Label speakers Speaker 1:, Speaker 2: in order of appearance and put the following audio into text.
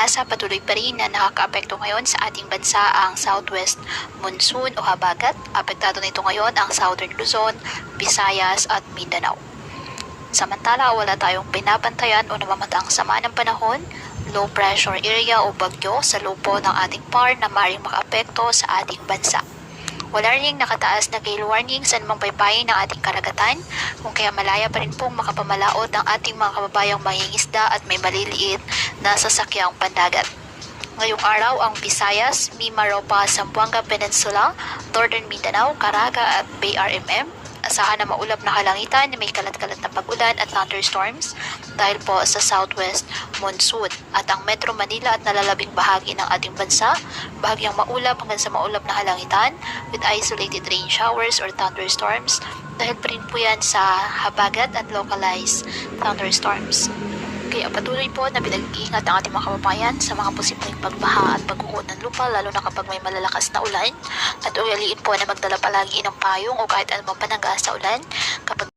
Speaker 1: pag-asa, patuloy pa rin na nakakaapekto ngayon sa ating bansa ang southwest monsoon o habagat. Apektado nito ngayon ang southern Luzon, Visayas at Mindanao. Samantala, wala tayong binabantayan o namamataang sama ng panahon, low pressure area o bagyo sa lupo ng ating par na maaaring makaapekto sa ating bansa. Wala ring nakataas na gale warning sa anumang baybayin ng ating karagatan, kung kaya malaya pa rin pong makapamalaot ang ating mga kababayang mangingisda at may maliliit na sasakyang pandagat. Ngayong araw ang Visayas, Mimaropa, Zamboanga Peninsula, Northern Mindanao, Caraga at BRMM. Asahan na maulap na kalangitan na may kalat-kalat na pag-ulan at thunderstorms dahil po sa southwest monsoon. At ang Metro Manila at nalalabing bahagi ng ating bansa, bahagyang maulap hanggang sa maulap na kalangitan with isolated rain showers or thunderstorms dahil pa rin po yan sa habagat at localized thunderstorms. Kaya patuloy po na pinag-iingat ang ating mga kababayan sa mga posibleng pagbaha at pagguho ng lupa, lalo na kapag may malalakas na ulan, at ugaliin po na magdala palagi ng payong o kahit anumang panangga sa ulan kapag